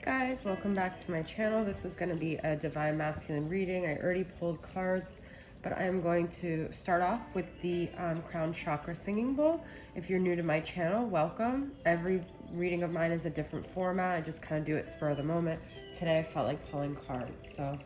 guys, welcome back to my channel. This is going to be a Divine Masculine reading. I already pulled cards, but I am going to start off with the Crown Chakra Singing Bowl. If you're new to my channel, welcome. Every reading of mine is a different format. I just kind of do it spur of the moment. Today I felt like pulling cards, so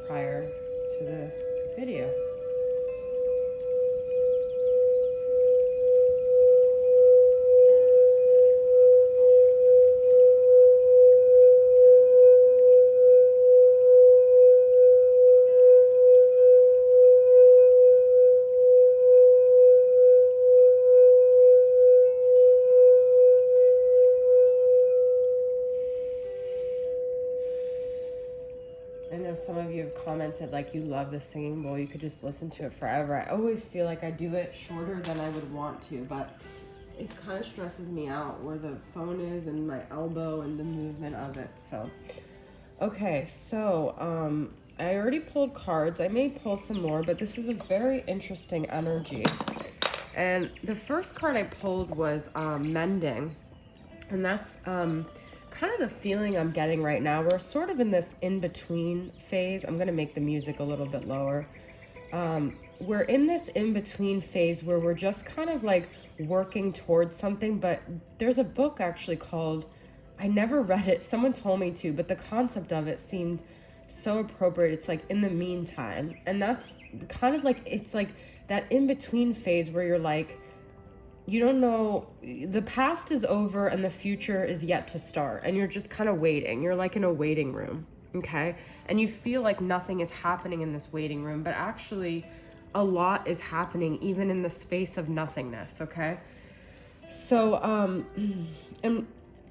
prior to the video. I know some of you have commented like you love the singing bowl, you could just listen to it forever. I always feel like I do it shorter than I would want to, but it kind of stresses me out where the phone is and my elbow and the movement of it. So okay, so I already pulled cards. I may pull some more, but this is a very interesting energy. And the first card I pulled was mending, and that's kind of the feeling I'm getting right now. We're sort of in this in-between phase. I'm going to make the music a little bit lower. We're in this in-between phase where we're just kind of like working towards something, but there's a book actually called, I never read it, someone told me to, but the concept of it seemed so appropriate. It's like in the meantime, and that's kind of like, it's like that in-between phase where you're like, you don't know, the past is over and the future is yet to start, and you're just kind of waiting. You're like in a waiting room, okay? And you feel like nothing is happening in this waiting room, but actually a lot is happening even in the space of nothingness, okay? So and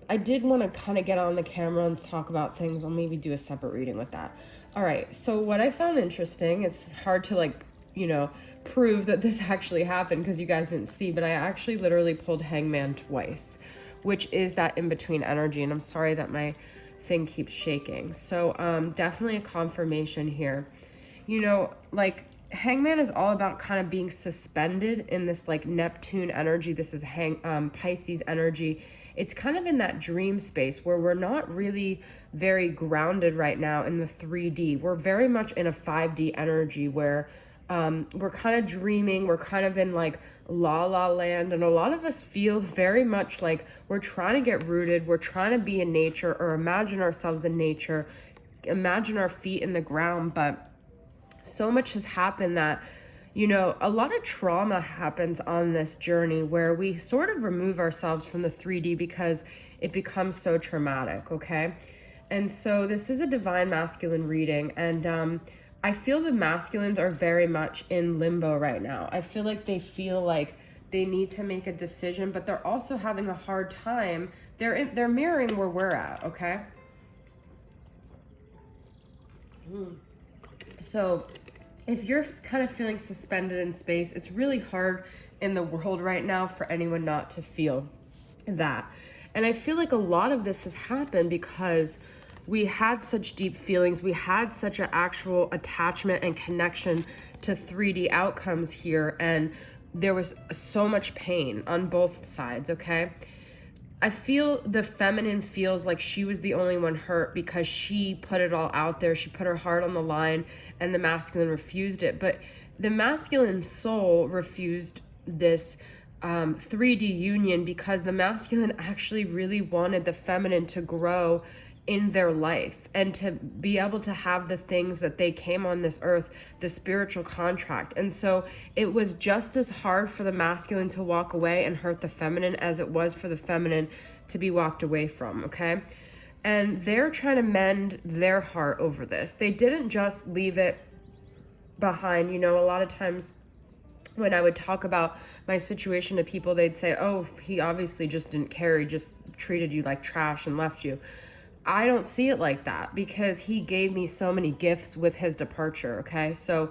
I did want to kind of get on the camera and talk about things. I'll maybe do a separate reading with that. All right, so what I found interesting, it's hard to like, you know, prove that this actually happened because you guys didn't see, but I actually literally pulled Hangman twice, which is that in-between energy. And I'm sorry that my thing keeps shaking. So definitely a confirmation here. You know, like Hangman is all about kind of being suspended in this like Neptune energy. This is Pisces energy. It's kind of in that dream space where we're not really very grounded right now in the 3D. We're very much in a 5D energy where we're kind of dreaming, we're kind of in like la la land, and a lot of us feel very much like we're trying to get rooted, we're trying to be in nature or imagine ourselves in nature, imagine our feet in the ground, but so much has happened that, you know, a lot of trauma happens on this journey where we sort of remove ourselves from the 3D because it becomes so traumatic, okay? And so this is a Divine Masculine reading, and I feel the masculines are very much in limbo right now. I feel like they feel like they need to make a decision, but they're also having a hard time. They're mirroring where we're at, okay? So if you're kind of feeling suspended in space, it's really hard in the world right now for anyone not to feel that. And I feel like a lot of this has happened because we had such deep feelings, we had such an actual attachment and connection to 3D outcomes here, and there was so much pain on both sides, okay? I feel the feminine feels like she was the only one hurt because she put it all out there, she put her heart on the line, and the masculine refused it. But the masculine soul refused this 3D union because the masculine actually really wanted the feminine to grow in their life and to be able to have the things that they came on this earth, the spiritual contract. And so it was just as hard for the masculine to walk away and hurt the feminine as it was for the feminine to be walked away from, okay? And they're trying to mend their heart over this. They didn't just leave it behind. You know, a lot of times when I would talk about my situation to people, they'd say, oh, he obviously just didn't care, he just treated you like trash and left you. I don't see it like that because he gave me so many gifts with his departure, okay? So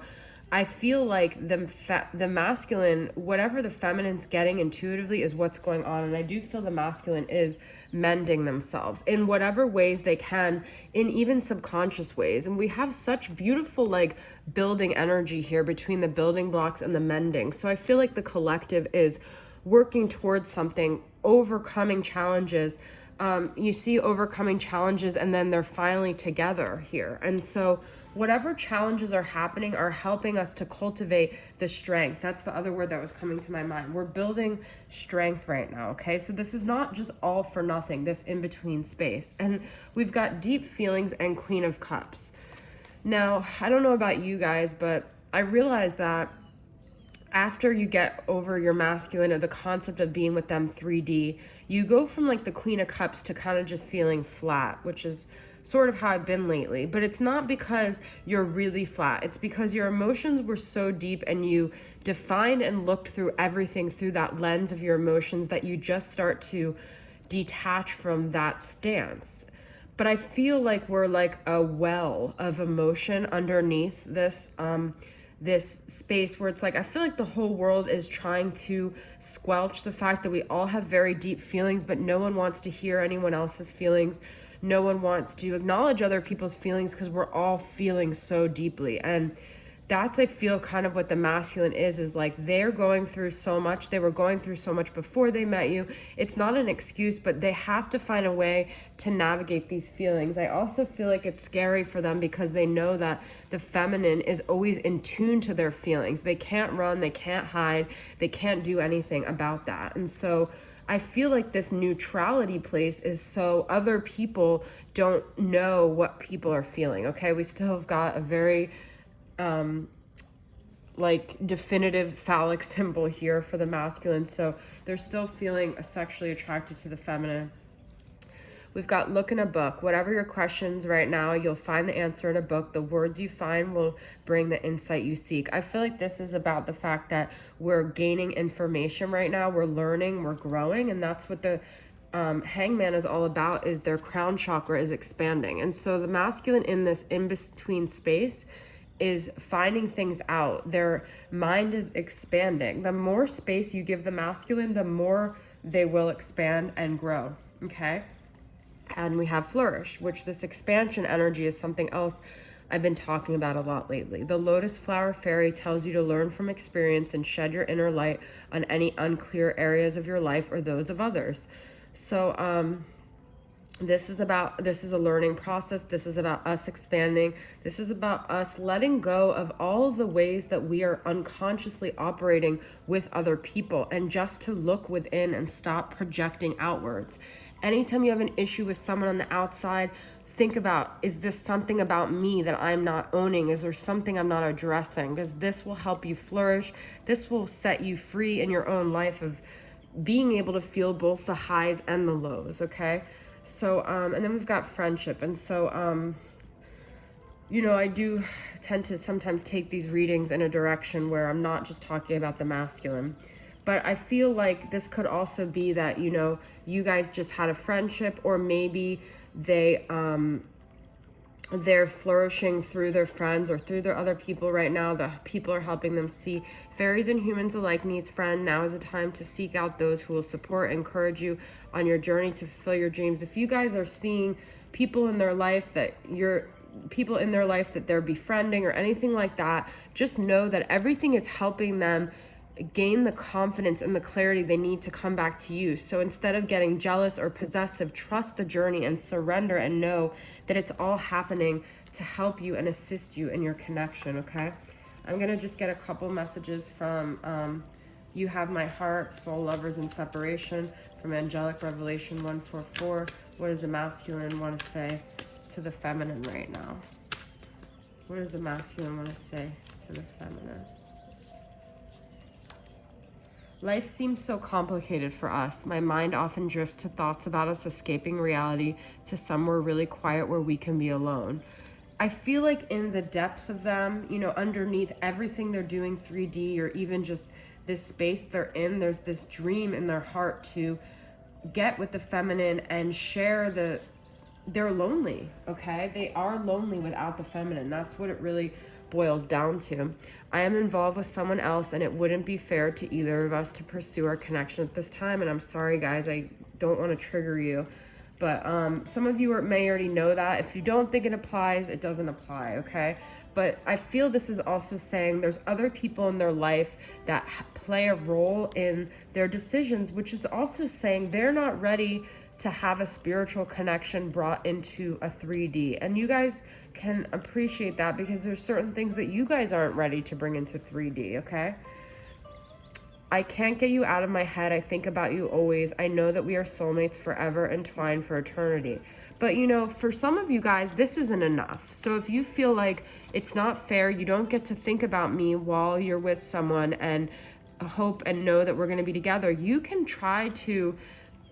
I feel like the masculine, whatever the feminine's getting intuitively is what's going on. And I do feel the masculine is mending themselves in whatever ways they can, in even subconscious ways. And we have such beautiful like building energy here between the building blocks and the mending. So I feel like the collective is working towards something, overcoming challenges, You see overcoming challenges, and then they're finally together here. And so whatever challenges are happening are helping us to cultivate the strength. That's the other word that was coming to my mind. We're building strength right now, okay? So this is not just all for nothing, this in-between space. And we've got deep feelings and Queen of Cups. Now, I don't know about you guys, but I realize that after you get over your masculine or the concept of being with them 3D, you go from like the Queen of Cups to kind of just feeling flat, which is sort of how I've been lately. But it's not because you're really flat. It's because your emotions were so deep and you defined and looked through everything through that lens of your emotions that you just start to detach from that stance. But I feel like we're like a well of emotion underneath this space where it's like, I feel like the whole world is trying to squelch the fact that we all have very deep feelings, but no one wants to hear anyone else's feelings. No one wants to acknowledge other people's feelings because we're all feeling so deeply. And that's, I feel, kind of what the masculine is like they're going through so much. They were going through so much before they met you. It's not an excuse, but they have to find a way to navigate these feelings. I also feel like it's scary for them because they know that the feminine is always in tune to their feelings. They can't run, they can't hide, they can't do anything about that. And so I feel like this neutrality place is so other people don't know what people are feeling, okay? We still have got a very like definitive phallic symbol here for the masculine, so they're still feeling sexually attracted to the feminine. We've got look in a book. Whatever your questions right now, you'll find the answer in a book. The words you find will bring the insight you seek. I feel like this is about the fact that we're gaining information right now. We're learning, we're growing, and that's what the hangman is all about, is their crown chakra is expanding. And so the masculine in this in-between space is finding things out. Their mind is expanding. The more space you give the masculine, the more they will expand and grow, okay? And we have flourish, which this expansion energy is something else I've been talking about a lot lately. The lotus flower fairy tells you to learn from experience and shed your inner light on any unclear areas of your life or those of others. So, this is a learning process. This is about us expanding. This is about us letting go of all of the ways that we are unconsciously operating with other people, and just to look within and stop projecting outwards. Anytime you have an issue with someone on the outside, think about, is this something about me that I'm not owning? Is there something I'm not addressing? Because this will help you flourish. This will set you free in your own life of being able to feel both the highs and the lows, okay? So, and then we've got friendship. And so, you know, I do tend to sometimes take these readings in a direction where I'm not just talking about the masculine. But I feel like this could also be that, you know, you guys just had a friendship, or maybe they're flourishing through their friends or through their other people right now. The people are helping them see fairies and humans alike needs friend. Now is the time to seek out those who will support and encourage you on your journey to fulfill your dreams. If you guys are seeing people in their life that they're befriending or anything like that, just know that everything is helping them gain the confidence and the clarity they need to come back to you. So instead of getting jealous or possessive, trust the journey and surrender, and know that it's all happening to help you and assist you in your connection, okay? I'm gonna just get a couple messages from You Have My Heart, Soul Lovers in Separation, from Angelic Revelation 144. What does the masculine want to say to the feminine right now? What does the masculine want to say to the feminine? Life seems so complicated for us. My mind often drifts to thoughts about us escaping reality to somewhere really quiet where we can be alone. I feel like in the depths of them, you know, underneath everything they're doing 3D, or even just this space they're in, there's this dream in their heart to get with the feminine and share they're lonely, okay? They are lonely without the feminine. That's what it really boils down to. I am involved with someone else, and it wouldn't be fair to either of us to pursue our connection at this time. And I'm sorry, guys, I don't want to trigger you, but some of you may already know that. If you don't think it applies, it doesn't apply, okay? But I feel this is also saying there's other people in their life that play a role in their decisions, which is also saying they're not ready to have a spiritual connection brought into a 3D. And you guys can appreciate that because there's certain things that you guys aren't ready to bring into 3D, okay? I can't get you out of my head. I think about you always. I know that we are soulmates forever, entwined for eternity. But you know, for some of you guys, this isn't enough. So if you feel like it's not fair, you don't get to think about me while you're with someone and hope and know that we're going to be together, you can try to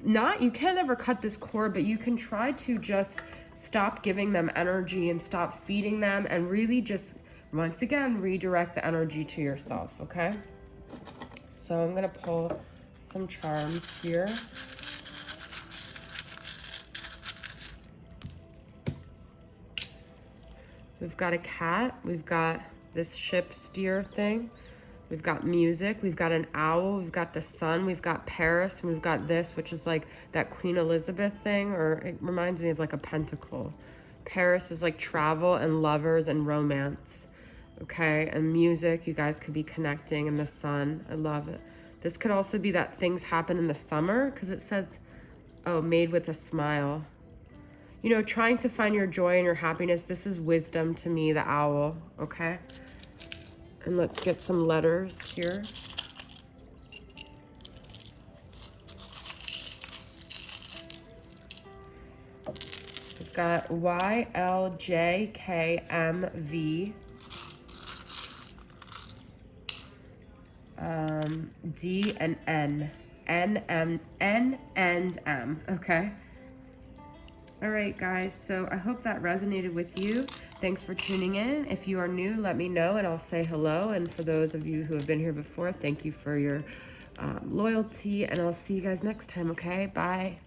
you can't ever cut this cord, but you can try to just stop giving them energy and stop feeding them and really just, once again, redirect the energy to yourself, okay? So I'm going to pull some charms here. We've got a cat. We've got this ship steer thing. We've got music. We've got an owl. We've got the sun. We've got Paris. And we've got this, which is like that Queen Elizabeth thing, or it reminds me of like a pentacle. Paris is like travel and lovers and romance. Okay, and music, you guys could be connecting, and the sun. I love it. This could also be that things happen in the summer, because it says, oh, made with a smile. You know, trying to find your joy and your happiness. This is wisdom to me, the owl, okay? And let's get some letters here. We've got YLJKMV. D and N. N and M, okay? All right, guys, so I hope that resonated with you. Thanks for tuning in. If you are new, let me know and I'll say hello. And for those of you who have been here before, thank you for your loyalty, and I'll see you guys next time, okay? Bye.